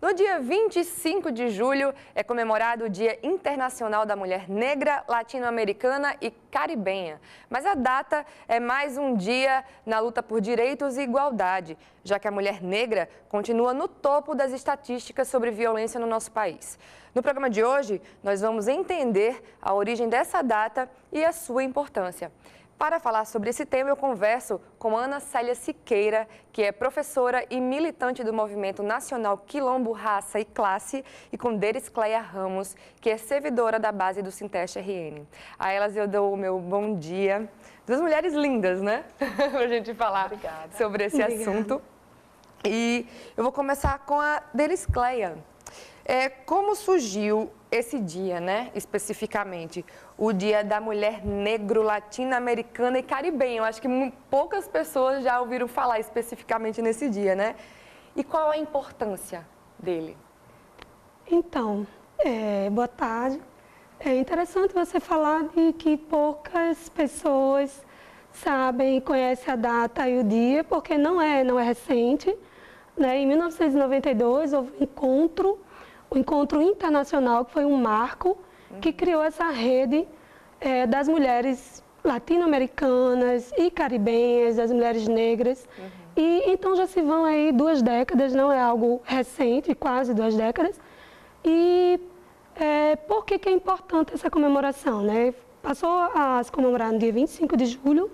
No dia 25 de julho é comemorado o Dia Internacional da Mulher Negra, Latino-Americana e Caribenha. Mas a data é mais um dia na luta por direitos e igualdade, já que a mulher negra continua no topo das estatísticas sobre violência no nosso país. No programa de hoje, nós vamos entender a origem dessa data e a sua importância. Para falar sobre esse tema, eu converso com Ana Célia Siqueira, que é professora e militante do Movimento Nacional Quilombo, Raça e Classe, e com Deriscleia Ramos, que é servidora da base do Sinteste RN. A elas eu dou o meu bom dia. Duas mulheres lindas, né? Para a gente falar sobre esse assunto. E eu vou começar com a Deriscleia. Como surgiu esse dia, né, especificamente, o Dia da Mulher Negro, Latino-Americana e Caribenha? Eu acho que poucas pessoas já ouviram falar especificamente nesse dia, né? E qual a importância dele? Então, boa tarde. É interessante você falar de que poucas pessoas sabem e conhecem a data e o dia, porque não é recente, né? Em 1992 houve um encontro internacional, que foi um marco, que criou essa rede das mulheres latino-americanas e caribenhas, das mulheres negras. E então já se vão aí 2 décadas, não é algo recente, quase 2 décadas. E por que é importante essa comemoração, né? Passou a se comemorar no dia 25 de julho.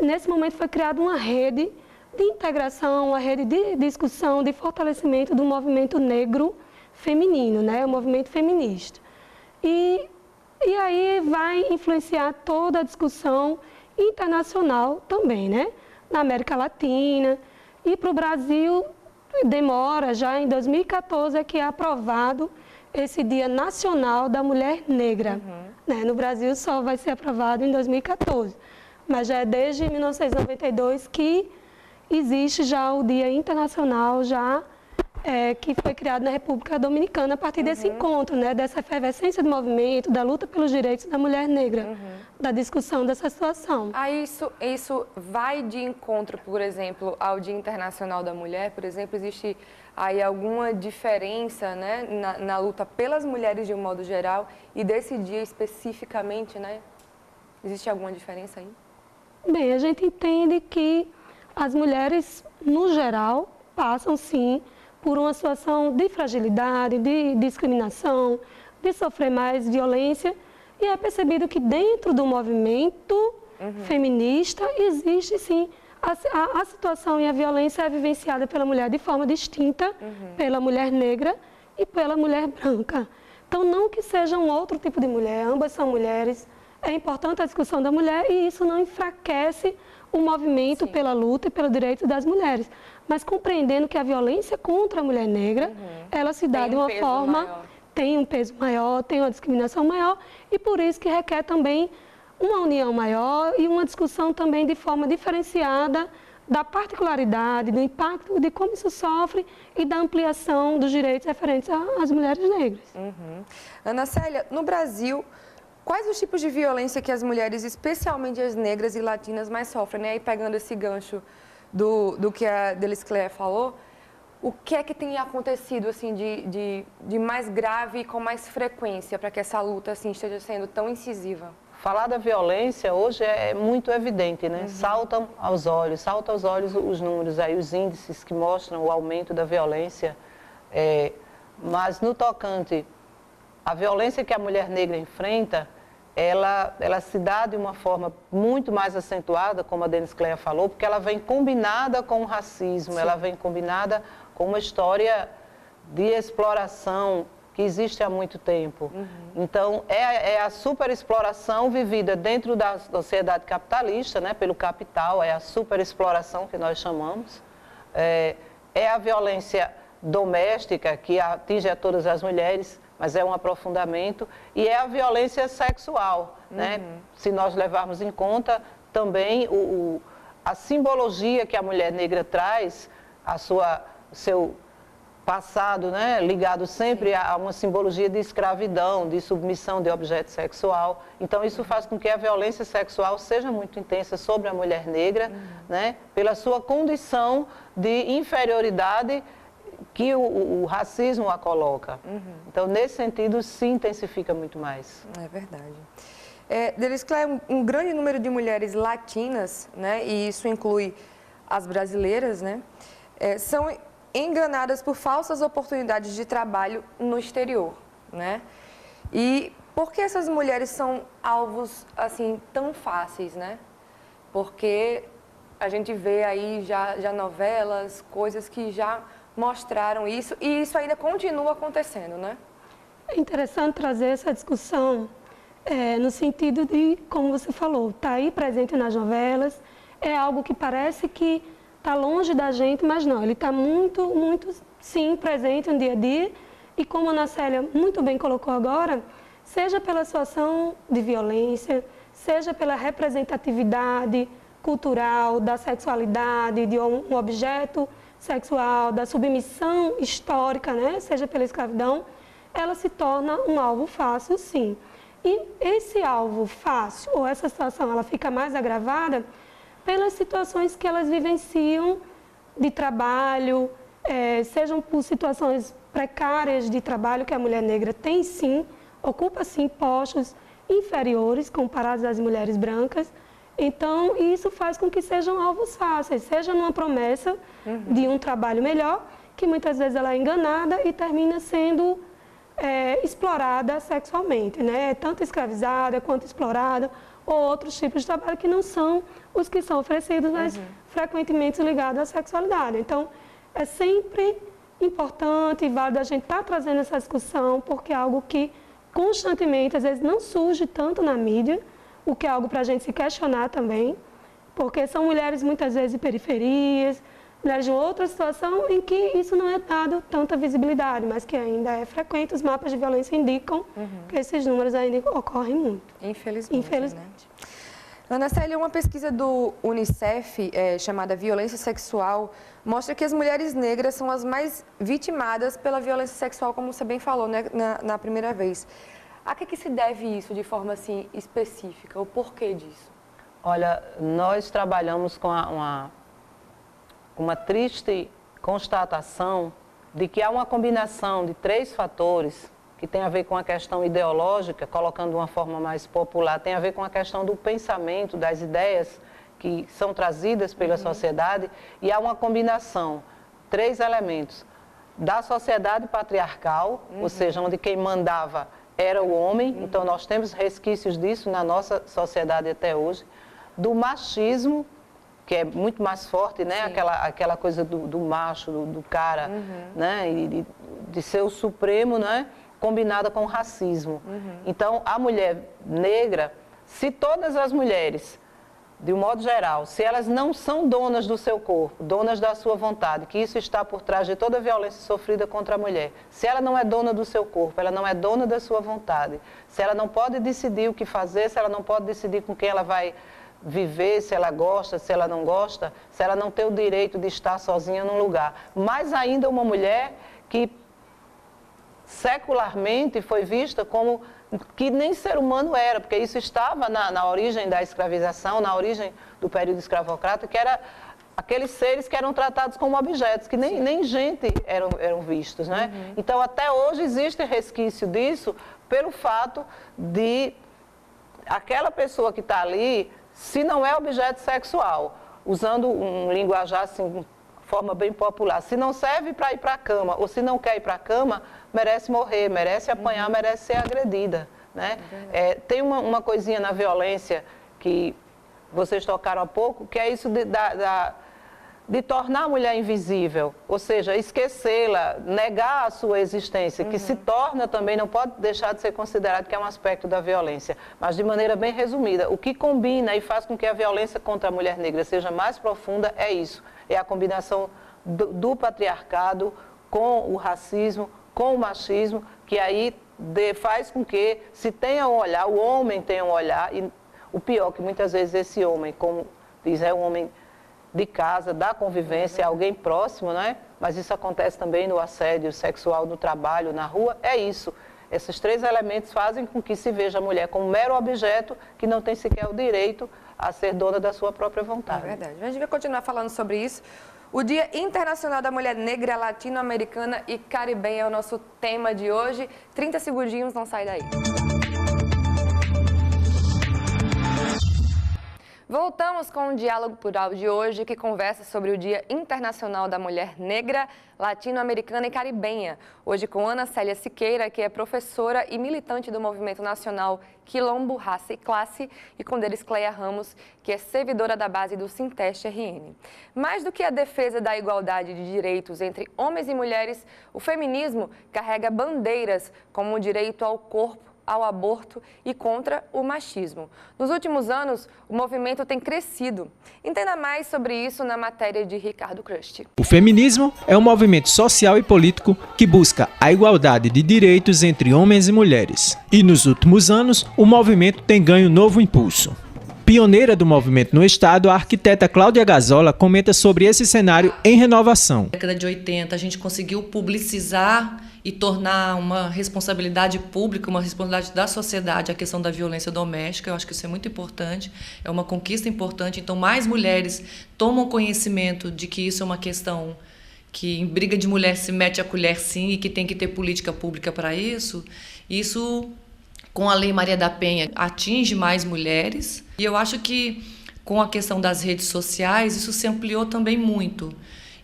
Nesse momento foi criada uma rede de integração, uma rede de discussão, de fortalecimento do movimento negro feminino, né? O movimento feminista. E aí vai influenciar toda a discussão internacional também, né? Na América Latina. E para o Brasil, demora, já em 2014 é que é aprovado esse Dia Nacional da Mulher Negra. Né? No Brasil só vai ser aprovado em 2014. Mas já é desde 1992 que existe já o Dia Internacional, que foi criado na República Dominicana a partir desse encontro, né, dessa efervescência do movimento, da luta pelos direitos da mulher negra, da discussão dessa situação. Isso vai de encontro, por exemplo, ao Dia Internacional da Mulher, por exemplo, existe aí alguma diferença, né, na luta pelas mulheres de um modo geral e desse dia especificamente, né? Existe alguma diferença aí? Bem, a gente entende que as mulheres, no geral, passam sim por uma situação de fragilidade, de discriminação, de sofrer mais violência. E é percebido que dentro do movimento feminista existe sim a situação e a violência é vivenciada pela mulher de forma distinta, pela mulher negra e pela mulher branca. Então não que seja um outro tipo de mulher, ambas são mulheres. É importante a discussão da mulher e isso não enfraquece o movimento pela luta e pelo direito das mulheres, mas compreendendo que a violência contra a mulher negra, ela se dá de uma forma, tem um peso maior, tem uma discriminação maior e por isso que requer também uma união maior e uma discussão também de forma diferenciada da particularidade, do impacto de como isso sofre e da ampliação dos direitos referentes às mulheres negras. Ana Célia, no Brasil, quais os tipos de violência que as mulheres, especialmente as negras e latinas, mais sofrem? Né? Aí pegando esse gancho do que a Deriscleia falou, o que é que tem acontecido assim, de mais grave e com mais frequência para que essa luta assim, esteja sendo tão incisiva? Falar da violência hoje é muito evidente, né? Saltam aos olhos os números, aí, os índices que mostram o aumento da violência. Mas no tocante à violência que a mulher negra enfrenta, ela se dá de uma forma muito mais acentuada, como a Deriscleia falou, porque ela vem combinada com o racismo, ela vem combinada com uma história de exploração que existe há muito tempo. Então, é a superexploração vivida dentro da sociedade capitalista, né, pelo capital, é a superexploração que nós chamamos. É a violência doméstica que atinge a todas as mulheres, mas é um aprofundamento, e é a violência sexual, né? Se nós levarmos em conta também a simbologia que a mulher negra traz, seu passado, né? Ligado sempre a uma simbologia de escravidão, de submissão de objeto sexual. Então isso faz com que a violência sexual seja muito intensa sobre a mulher negra, né? Pela sua condição de inferioridade que o racismo a coloca. Então, nesse sentido, se intensifica muito mais. É verdade. Deliscla, um grande número de mulheres latinas, né, e isso inclui as brasileiras, né, são enganadas por falsas oportunidades de trabalho no exterior, né? E por que essas mulheres são alvos assim tão fáceis, né? Porque a gente vê aí já novelas, coisas que já mostraram isso e isso ainda continua acontecendo, né? É interessante trazer essa discussão no sentido de, como você falou, está aí presente nas novelas, é algo que parece que está longe da gente, mas não, ele está muito, muito, sim, presente no dia a dia. E como a Ana Célia muito bem colocou agora, seja pela situação de violência, seja pela representatividade cultural da sexualidade, de um objeto sexual, da submissão histórica, né? Seja pela escravidão, ela se torna um alvo fácil, sim. E esse alvo fácil, ou essa situação, ela fica mais agravada pelas situações que elas vivenciam de trabalho, sejam por situações precárias de trabalho que a mulher negra tem sim, ocupa sim postos inferiores comparados às mulheres brancas. Então, isso faz com que sejam alvos fáceis, seja numa promessa de um trabalho melhor, que muitas vezes ela é enganada e termina sendo explorada sexualmente, né? Tanto escravizada quanto explorada, ou outros tipos de trabalho que não são os que são oferecidos, mas frequentemente ligados à sexualidade. Então, é sempre importante e válido a gente estar trazendo essa discussão, porque é algo que constantemente, às vezes, não surge tanto na mídia, o que é algo para a gente se questionar também, porque são mulheres muitas vezes de periferias, mulheres de outra situação em que isso não é dado tanta visibilidade, mas que ainda é frequente. Os mapas de violência indicam que esses números ainda ocorrem muito. Infelizmente. Né? Ana Célia, uma pesquisa do Unicef chamada Violência Sexual mostra que as mulheres negras são as mais vitimadas pela violência sexual, como você bem falou, né, na primeira vez. A que se deve isso de forma assim específica? O porquê disso? Olha, nós trabalhamos com uma triste constatação de que há uma combinação de 3 fatores que tem a ver com a questão ideológica, colocando de uma forma mais popular, tem a ver com a questão do pensamento, das ideias que são trazidas pela sociedade, e há uma combinação, 3 elementos, da sociedade patriarcal, ou seja, onde quem mandava era o homem, então nós temos resquícios disso na nossa sociedade até hoje, do machismo, que é muito mais forte, né? Aquela coisa do macho, do cara, né? E de ser o supremo, né? Combinada com o racismo. Então, a mulher negra, se todas as mulheres, de um modo geral, se elas não são donas do seu corpo, donas da sua vontade, que isso está por trás de toda a violência sofrida contra a mulher, se ela não é dona do seu corpo, ela não é dona da sua vontade, se ela não pode decidir o que fazer, se ela não pode decidir com quem ela vai viver, se ela gosta, se ela não gosta, se ela não tem o direito de estar sozinha num lugar. Mais ainda uma mulher que secularmente foi vista como que nem ser humano era, porque isso estava na origem da escravização, na origem do período escravocrata, que era aqueles seres que eram tratados como objetos, que nem gente eram vistos, né? Então, até hoje existe resquício disso pelo fato de aquela pessoa que está ali, se não é objeto sexual, usando um linguajar assim, de forma bem popular, se não serve para ir para a cama ou se não quer ir para a cama, merece morrer, merece apanhar, merece ser agredida, né? Tem uma coisinha na violência que vocês tocaram há pouco, que é isso de tornar a mulher invisível, ou seja, esquecê-la, negar a sua existência, que se torna também, não pode deixar de ser considerado que é um aspecto da violência, mas de maneira bem resumida, o que combina e faz com que a violência contra a mulher negra seja mais profunda é isso, é a combinação do patriarcado com o racismo, com o machismo, que aí faz com que se tenha um olhar, o homem tenha um olhar, e o pior que muitas vezes esse homem, como diz, é um homem de casa, da convivência, alguém próximo, né? Mas isso acontece também no assédio sexual, no trabalho, na rua, é isso. Esses 3 elementos fazem com que se veja a mulher como um mero objeto que não tem sequer o direito a ser dona da sua própria vontade. É verdade. A gente vai continuar falando sobre isso. O Dia Internacional da Mulher Negra, Latino-Americana e Caribenha é o nosso tema de hoje. 30 segundinhos, não sai daí. Voltamos com o Diálogo Plural de hoje, que conversa sobre o Dia Internacional da Mulher Negra, Latino-Americana e Caribenha. Hoje com Ana Célia Siqueira, que é professora e militante do Movimento Nacional Quilombo, Raça e Classe, e com deles Cleia Ramos, que é servidora da base do Sinteste-RN. Mais do que a defesa da igualdade de direitos entre homens e mulheres, o feminismo carrega bandeiras como o direito ao corpo, ao aborto e contra o machismo. Nos últimos anos, o movimento tem crescido. Entenda mais sobre isso na matéria de Ricardo Krust. O feminismo é um movimento social e político que busca a igualdade de direitos entre homens e mulheres. E nos últimos anos, o movimento tem ganho novo impulso. Pioneira do movimento no estado, a arquiteta Cláudia Gazola comenta sobre esse cenário em renovação. Na década de 80, a gente conseguiu publicizar e tornar uma responsabilidade pública, uma responsabilidade da sociedade a questão da violência doméstica. Eu acho que isso é muito importante, é uma conquista importante. Então, mais mulheres tomam conhecimento de que isso é uma questão que em briga de mulher se mete a colher sim e que tem que ter política pública para isso. Isso, com a Lei Maria da Penha, atinge mais mulheres. E eu acho que com a questão das redes sociais, isso se ampliou também muito.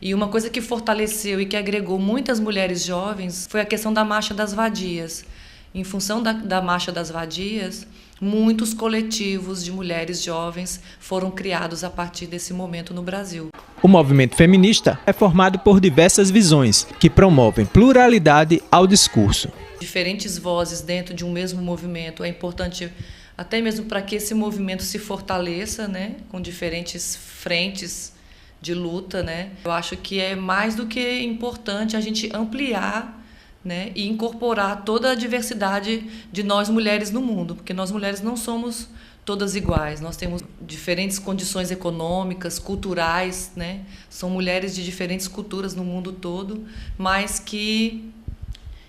E uma coisa que fortaleceu e que agregou muitas mulheres jovens foi a questão da Marcha das Vadias. Em função da Marcha das Vadias, muitos coletivos de mulheres jovens foram criados a partir desse momento no Brasil. O movimento feminista é formado por diversas visões que promovem pluralidade ao discurso. Diferentes vozes dentro de um mesmo movimento é importante até mesmo para que esse movimento se fortaleça, né, com diferentes frentes de luta, né? Eu acho que é mais do que importante a gente ampliar, né, e incorporar toda a diversidade de nós mulheres no mundo, porque nós mulheres não somos todas iguais, nós temos diferentes condições econômicas, culturais, né? São mulheres de diferentes culturas no mundo todo, mas que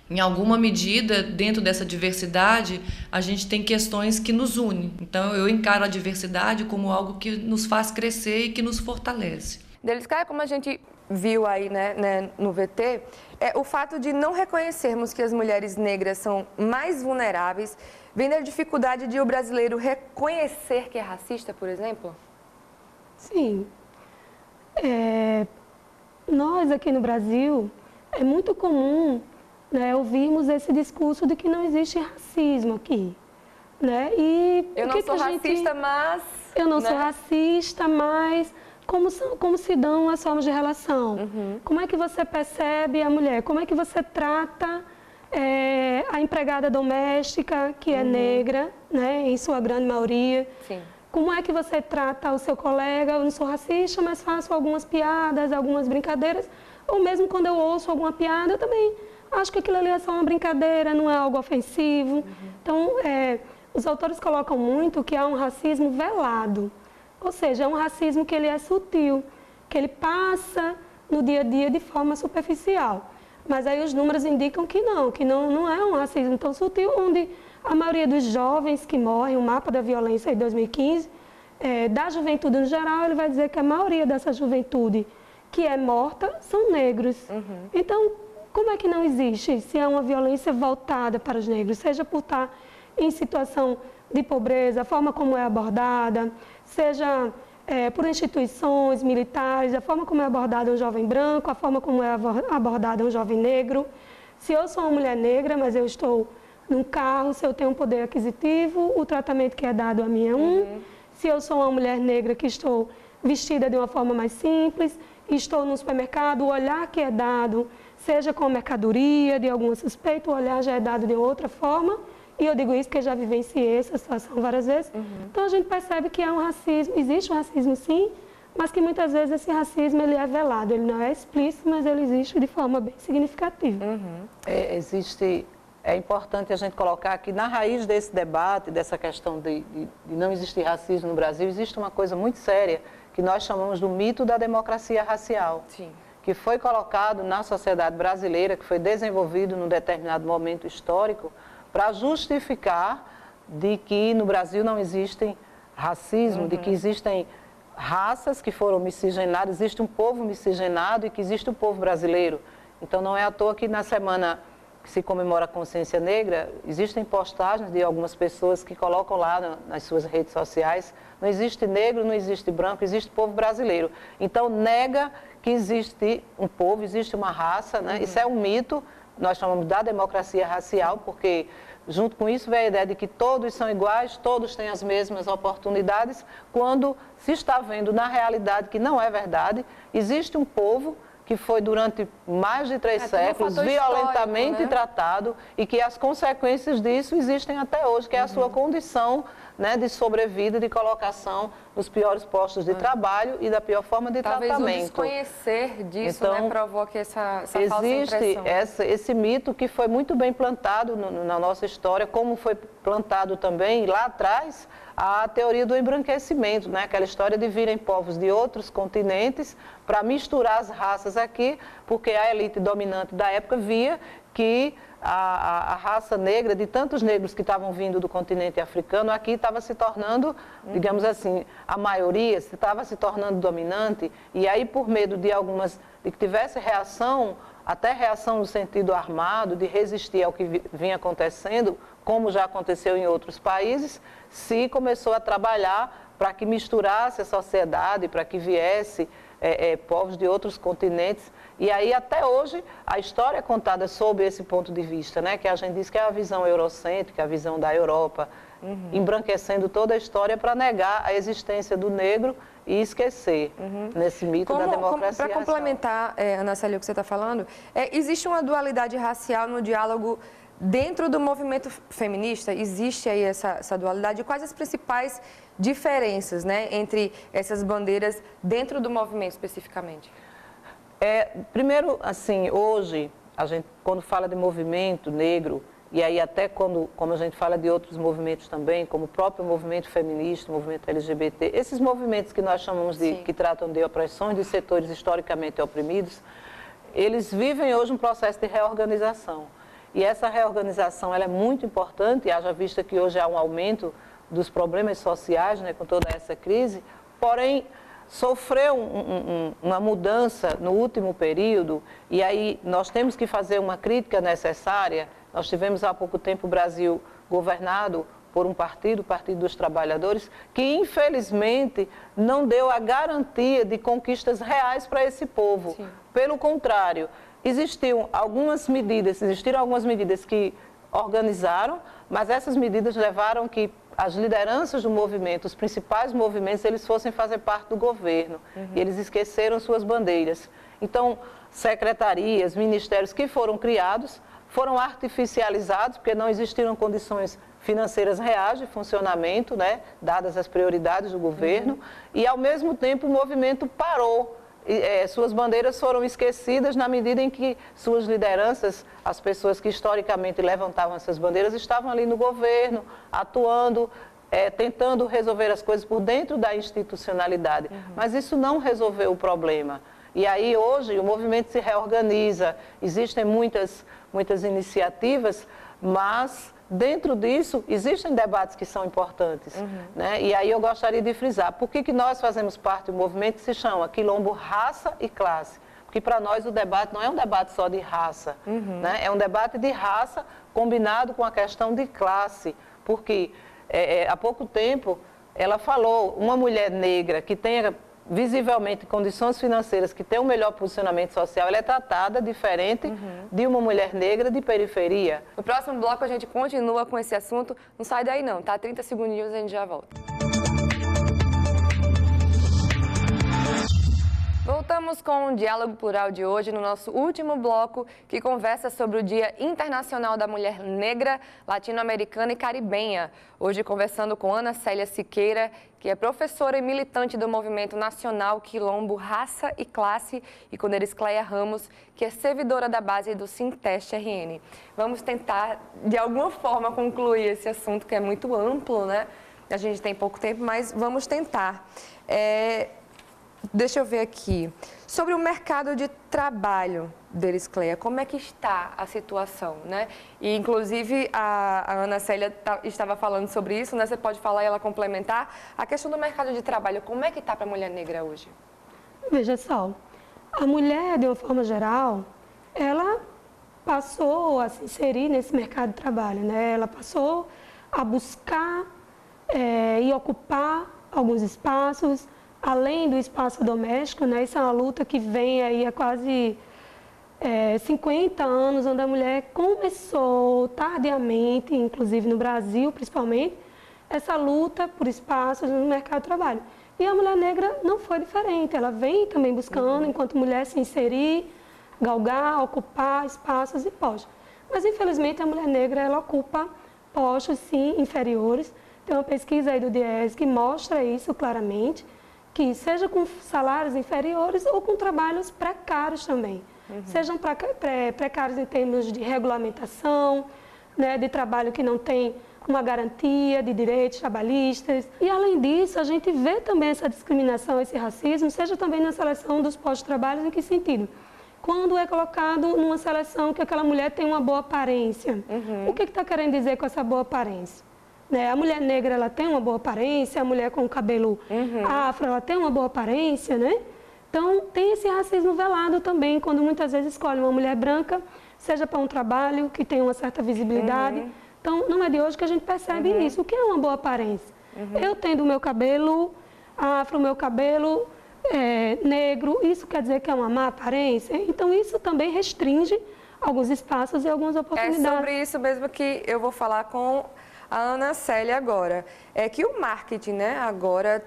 em alguma medida, dentro dessa diversidade, a gente tem questões que nos unem. Então, eu encaro a diversidade como algo que nos faz crescer e que nos fortalece. Delisca, como a gente viu aí, né, no VT, o fato de não reconhecermos que as mulheres negras são mais vulneráveis vem da dificuldade de o brasileiro reconhecer que é racista, por exemplo? Sim. Nós aqui no Brasil, é muito comum, né, ouvirmos esse discurso de que não existe racismo aqui, né? E eu não sou racista, mas... Eu não sou racista, mas como se dão as formas de relação? Uhum. Como é que você percebe a mulher? Como é que você trata a empregada doméstica, que é negra, né, em sua grande maioria? Sim. Como é que você trata o seu colega? Eu não sou racista, mas faço algumas piadas, algumas brincadeiras, ou mesmo quando eu ouço alguma piada, eu também acho que aquilo ali é só uma brincadeira, não é algo ofensivo. Uhum. Então, os autores colocam muito que há um racismo velado, ou seja, é um racismo que ele é sutil, que ele passa no dia a dia de forma superficial. Mas aí os números indicam que não é um racismo tão sutil, onde a maioria dos jovens que morrem, o mapa da violência em 2015, da juventude no geral, ele vai dizer que a maioria dessa juventude que é morta são negros. Uhum. Então, como é que não existe se é uma violência voltada para os negros, seja por estar em situação de pobreza, a forma como é abordada, seja por instituições militares, a forma como é abordado um jovem branco, a forma como é abordado um jovem negro. Se eu sou uma mulher negra, mas eu estou num carro, se eu tenho um poder aquisitivo, o tratamento que é dado a mim é um. Uhum. Se eu sou uma mulher negra que estou vestida de uma forma mais simples, estou no supermercado, o olhar que é dado, seja com mercadoria, de alguma suspeita, o olhar já é dado de outra forma. E eu digo isso porque já vivenciei essa situação várias vezes. Uhum. Então, a gente percebe que é um racismo, existe um racismo sim, mas que muitas vezes esse racismo ele é velado, ele não é explícito, mas ele existe de forma bem significativa. Uhum. É importante a gente colocar que na raiz desse debate, dessa questão de não existir racismo no Brasil, existe uma coisa muito séria que nós chamamos do mito da democracia racial. Sim. Que foi colocado na sociedade brasileira, que foi desenvolvido num determinado momento histórico, para justificar de que no Brasil não existem racismo, de que existem raças que foram miscigenadas, existe um povo miscigenado e que existe o povo brasileiro. Então, não é à toa que na semana que se comemora a consciência negra, existem postagens de algumas pessoas que colocam lá nas suas redes sociais, não existe negro, não existe branco, existe povo brasileiro. Então, nega que existe um povo, existe uma raça, né? Isso é um mito, nós chamamos da democracia racial, porque junto com isso vem a ideia de que todos são iguais, todos têm as mesmas oportunidades, quando se está vendo na realidade que não é verdade, existe um povo que foi durante mais de 3 séculos violentamente tratado e que as consequências disso existem até hoje, que é a sua condição, né, de sobrevida, de colocação nos piores postos de trabalho e da pior forma de tratamento. Talvez o desconhecer disso, então, provoque essa falsa impressão. Existe esse mito que foi muito bem plantado na nossa história, como foi plantado também lá atrás a teoria do embranquecimento, né? Aquela história de virem povos de outros continentes para misturar as raças aqui, porque a elite dominante da época via que a raça negra, de tantos negros que estavam vindo do continente africano, aqui estava se tornando, digamos assim, a maioria estava se tornando dominante, e aí por medo de que tivesse reação, até reação no sentido armado, de resistir ao que vinha acontecendo, como já aconteceu em outros países, se começou a trabalhar para que misturasse a sociedade, para que viesse povos de outros continentes. E aí, até hoje, a história é contada sob esse ponto de vista, né? Que a gente diz que é a visão eurocêntrica, a visão da Europa, embranquecendo toda a história para negar a existência do negro e esquecer nesse mito da democracia racial. Para complementar, Ana Célia, o que você está falando, existe uma dualidade racial no diálogo dentro do movimento feminista? Existe aí essa dualidade? Quais as principais diferenças, né, entre essas bandeiras dentro do movimento especificamente? Primeiro, assim, hoje, a gente, quando fala de movimento negro, e aí até como a gente fala de outros movimentos também, como o próprio movimento feminista, o movimento LGBT, esses movimentos que nós chamamos que tratam de opressões de setores historicamente oprimidos, eles vivem hoje um processo de reorganização. E essa reorganização ela é muito importante, haja vista que hoje há um aumento dos problemas sociais, né, com toda essa crise, porém sofreu uma mudança no último período, e aí nós temos que fazer uma crítica necessária. Nós tivemos há pouco tempo o Brasil governado por um partido, o Partido dos Trabalhadores, que infelizmente não deu a garantia de conquistas reais para esse povo. Sim. Pelo contrário, existiram algumas medidas que organizaram, mas essas medidas levaram que as lideranças do movimento, os principais movimentos, eles fossem fazer parte do governo. E eles esqueceram suas bandeiras. Então, secretarias, ministérios que foram criados, foram artificializados, porque não existiram condições financeiras reais de funcionamento, né, dadas as prioridades do governo, e ao mesmo tempo o movimento parou. Suas bandeiras foram esquecidas na medida em que suas lideranças, as pessoas que historicamente levantavam essas bandeiras, estavam ali no governo, atuando, tentando resolver as coisas por dentro da institucionalidade. Mas isso não resolveu o problema. E aí hoje o movimento se reorganiza, existem muitas iniciativas, mas dentro disso existem debates que são importantes. Né? E aí eu gostaria de frisar, por que nós fazemos parte do movimento que se chama Quilombo Raça e Classe? Porque para nós o debate não é um debate só de raça, né? É um debate de raça combinado com a questão de classe, porque há pouco tempo ela falou, uma mulher negra que tenha visivelmente condições financeiras, que tem um melhor posicionamento social, ela é tratada diferente de uma mulher negra de periferia. No próximo bloco a gente continua com esse assunto. Não sai daí não, tá? 30 segundinhos e a gente já volta. Voltamos com o Diálogo Plural de hoje, no nosso último bloco, que conversa sobre o Dia Internacional da Mulher Negra, Latino-Americana e Caribenha. Hoje conversando com Ana Célia Siqueira, que é professora e militante do Movimento Nacional Quilombo Raça e Classe, e com Eriscleia Ramos, que é servidora da base do Sinteste RN. Vamos tentar, de alguma forma, concluir esse assunto, que é muito amplo, né? A gente tem pouco tempo, mas vamos tentar. Deixa eu ver aqui. Sobre o mercado de trabalho deles, Cleia, como é que está a situação, né? E, inclusive, a Ana Célia estava falando sobre isso, né? Você pode falar e ela complementar. A questão do mercado de trabalho, como é que está para a mulher negra hoje? Veja só, a mulher, de uma forma geral, ela passou a se inserir nesse mercado de trabalho, né? Ela passou a buscar e ocupar alguns espaços, além do espaço doméstico, né? Isso é uma luta que vem aí há quase 50 anos, onde a mulher começou tardiamente, inclusive no Brasil principalmente, essa luta por espaços no mercado de trabalho. E a mulher negra não foi diferente, ela vem também buscando, enquanto mulher, se inserir, galgar, ocupar espaços e postos. Mas, infelizmente, a mulher negra, ela ocupa postos, sim, inferiores. Tem uma pesquisa aí do DIEESE que mostra isso claramente, que seja com salários inferiores ou com trabalhos precários também. Sejam precários em termos de regulamentação, né, de trabalho que não tem uma garantia de direitos trabalhistas. E, além disso, a gente vê também essa discriminação, esse racismo, seja também na seleção dos postos de trabalho. Em que sentido? Quando é colocado numa seleção que aquela mulher tem uma boa aparência. O que está querendo dizer com essa boa aparência? Né? A mulher negra, ela tem uma boa aparência, a mulher com o cabelo afro, ela tem uma boa aparência, né? Então, tem esse racismo velado também, quando muitas vezes escolhe uma mulher branca, seja para um trabalho que tem uma certa visibilidade. Então, não é de hoje que a gente percebe isso. O que é uma boa aparência? Eu tendo o meu cabelo afro, o meu cabelo negro, isso quer dizer que é uma má aparência? Então, isso também restringe alguns espaços e algumas oportunidades. É sobre isso mesmo que eu vou falar com a Ana Célia agora. É que o marketing, né, agora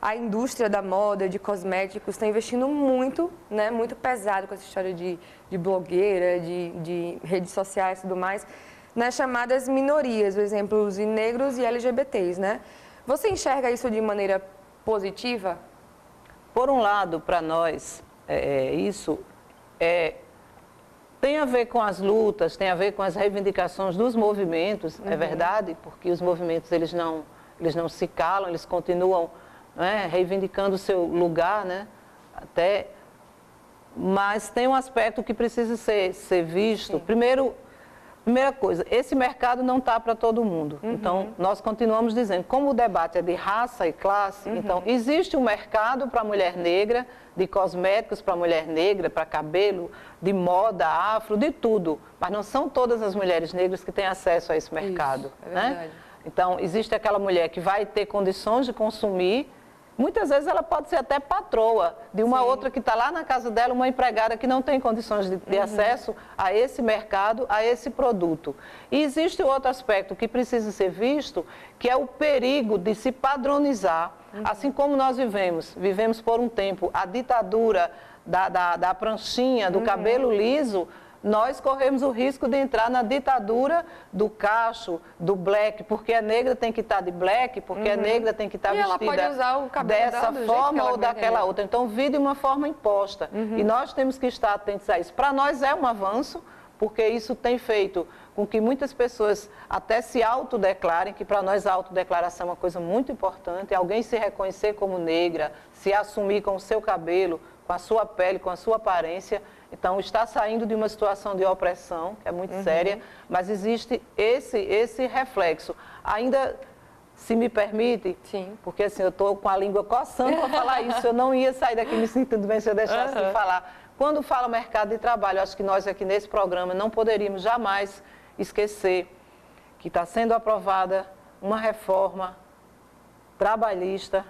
a indústria da moda, de cosméticos, está investindo muito, né, muito pesado com essa história de blogueira, de redes sociais e tudo mais, nas chamadas minorias, por exemplo, os negros e LGBTs, né? Você enxerga isso de maneira positiva? Por um lado, para nós, isso tem a ver com as lutas, tem a ver com as reivindicações dos movimentos, é verdade, porque os movimentos eles não se calam, eles continuam, né, reivindicando o seu lugar, né, mas tem um aspecto que precisa ser visto. Primeira coisa, esse mercado não está para todo mundo. Então, nós continuamos dizendo, como o debate é de raça e classe, então, existe um mercado para a mulher negra, de cosméticos para a mulher negra, para cabelo, de moda, afro, de tudo. Mas não são todas as mulheres negras que têm acesso a esse mercado. Isso, é verdade. Né? Então, existe aquela mulher que vai ter condições de consumir. Muitas vezes ela pode ser até patroa de uma outra que está lá na casa dela, uma empregada que não tem condições de acesso a esse mercado, a esse produto. E existe outro aspecto que precisa ser visto, que é o perigo de se padronizar, assim como nós vivemos por um tempo a ditadura da pranchinha, do cabelo liso. Nós corremos o risco de entrar na ditadura do cacho, do black, porque a negra tem que estar de black, porque a negra tem que estar vestida ela pode usar o cabelo dessa forma ou daquela outra. Então, vive de uma forma imposta. E nós temos que estar atentos a isso. Para nós é um avanço, porque isso tem feito com que muitas pessoas até se autodeclarem, que para nós a autodeclaração é uma coisa muito importante, alguém se reconhecer como negra, se assumir com o seu cabelo, com a sua pele, com a sua aparência. Então, está saindo de uma situação de opressão, que é muito séria, mas existe esse reflexo. Ainda, se me permite, porque assim, eu estou com a língua coçando para falar isso, eu não ia sair daqui me sentindo bem se eu deixasse de falar. Quando fala mercado de trabalho, acho que nós aqui nesse programa não poderíamos jamais esquecer que está sendo aprovada uma reforma trabalhista,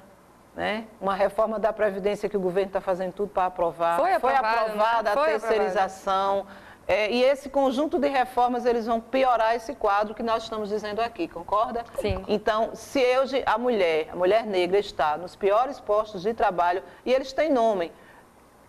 né? Uma reforma da Previdência que o governo está fazendo tudo para aprovar. Foi aprovada a terceirização. E esse conjunto de reformas, eles vão piorar esse quadro que nós estamos dizendo aqui, concorda? Sim. Então, se hoje a mulher negra está nos piores postos de trabalho, e eles têm nome,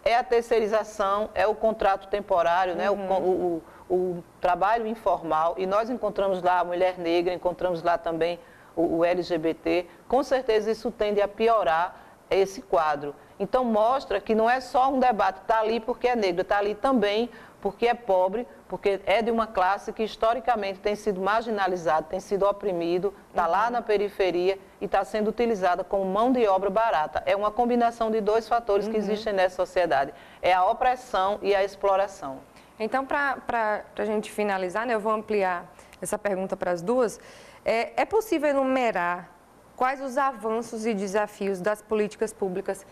é a terceirização, é o contrato temporário, né? O trabalho informal, e nós encontramos lá a mulher negra, encontramos lá também o LGBT, com certeza isso tende a piorar esse quadro. Então, mostra que não é só um debate, está ali porque é negro, está ali também porque é pobre, porque é de uma classe que historicamente tem sido marginalizada, tem sido oprimido, está lá na periferia e está sendo utilizada como mão de obra barata. É uma combinação de dois fatores que existem nessa sociedade. É a opressão e a exploração. Então, para a gente finalizar, né, eu vou ampliar essa pergunta para as duas. É possível enumerar quais os avanços e desafios das políticas públicas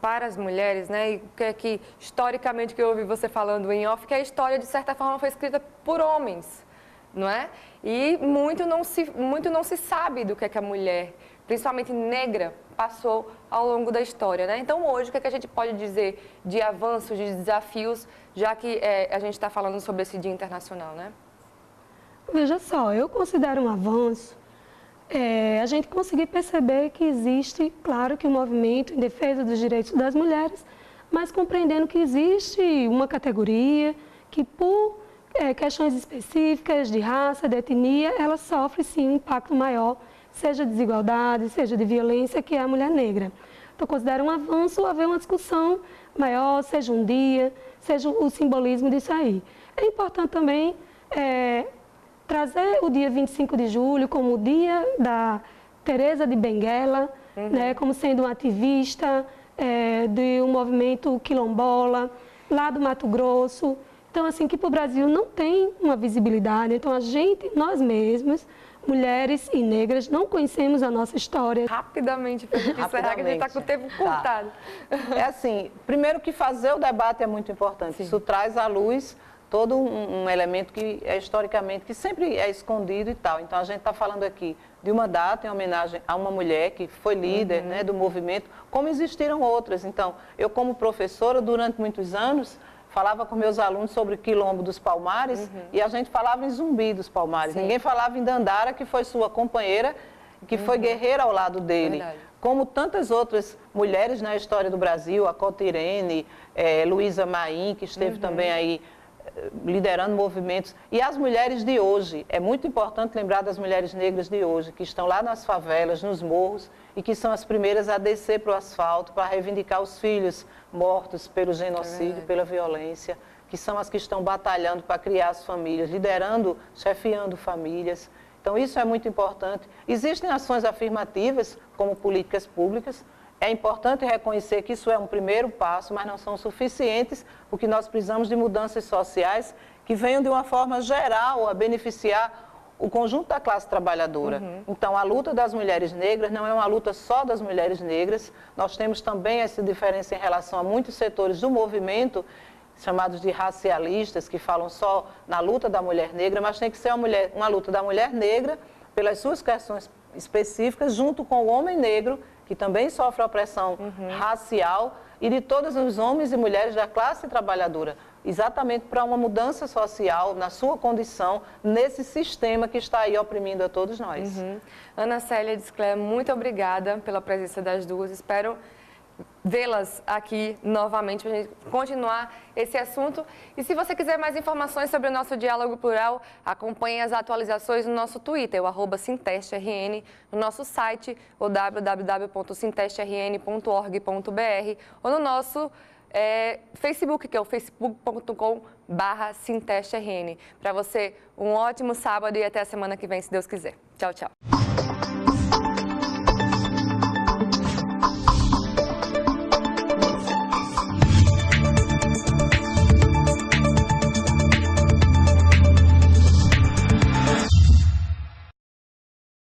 para as mulheres, né? E o que é que, historicamente, que eu ouvi você falando em off, que a história, de certa forma, foi escrita por homens, não é? E muito não se sabe do que é que a mulher, principalmente negra, passou ao longo da história, né? Então, hoje, o que é que a gente pode dizer de avanços, de desafios, já que a gente está falando sobre esse Dia Internacional, né? Veja só, eu considero um avanço a gente conseguir perceber que existe, claro, que um movimento em defesa dos direitos das mulheres, mas compreendendo que existe uma categoria que, por questões específicas de raça, de etnia, ela sofre, sim, um impacto maior, seja de desigualdade, seja de violência, que é a mulher negra. Então, considero um avanço haver uma discussão maior, seja um dia, seja o simbolismo disso aí. É importante também trazer o dia 25 de julho como o dia da Teresa de Benguela, né, como sendo uma ativista de um movimento quilombola, lá do Mato Grosso. Então, assim, que para o Brasil não tem uma visibilidade. Então, nós mesmos, mulheres e negras, não conhecemos a nossa história. Rapidamente, para encerrar, que a gente está com o tempo curtado. É assim, primeiro que fazer o debate é muito importante. Sim. Isso traz à luz todo um elemento que é historicamente, que sempre é escondido e tal. Então, a gente está falando aqui de uma data em homenagem a uma mulher que foi líder, né, do movimento, como existiram outras. Então, eu como professora, durante muitos anos, falava com meus alunos sobre o Quilombo dos Palmares e a gente falava em Zumbi dos Palmares. Sim. Ninguém falava em Dandara, que foi sua companheira, que foi guerreira ao lado dele. Verdade. Como tantas outras mulheres na história do Brasil, a Cotirene, Luísa Maim, que esteve também aí liderando movimentos, e as mulheres de hoje. É muito importante lembrar das mulheres negras de hoje, que estão lá nas favelas, nos morros, e que são as primeiras a descer para o asfalto para reivindicar os filhos mortos pelo genocídio, pela violência, que são as que estão batalhando para criar as famílias, liderando, chefiando famílias. Então, isso é muito importante. Existem ações afirmativas, como políticas públicas. É importante reconhecer que isso é um primeiro passo, mas não são suficientes, porque nós precisamos de mudanças sociais que venham de uma forma geral a beneficiar o conjunto da classe trabalhadora. Então, a luta das mulheres negras não é uma luta só das mulheres negras, nós temos também essa diferença em relação a muitos setores do movimento, chamados de racialistas, que falam só na luta da mulher negra, mas tem que ser uma luta da mulher negra pelas suas questões específicas, junto com o homem negro, que também sofre opressão racial, e de todos os homens e mulheres da classe trabalhadora, exatamente para uma mudança social na sua condição, nesse sistema que está aí oprimindo a todos nós. Ana Célia Desclé, muito obrigada pela presença das duas. Espero vê-las aqui novamente para a gente continuar esse assunto. E se você quiser mais informações sobre o nosso Diálogo Plural, acompanhe as atualizações no nosso Twitter, o @SintesteRN, no nosso site, o www.sintestrn.org.br, ou no nosso Facebook, que é o facebook.com/SintesteRN. Para você, um ótimo sábado e até a semana que vem, se Deus quiser. Tchau, tchau.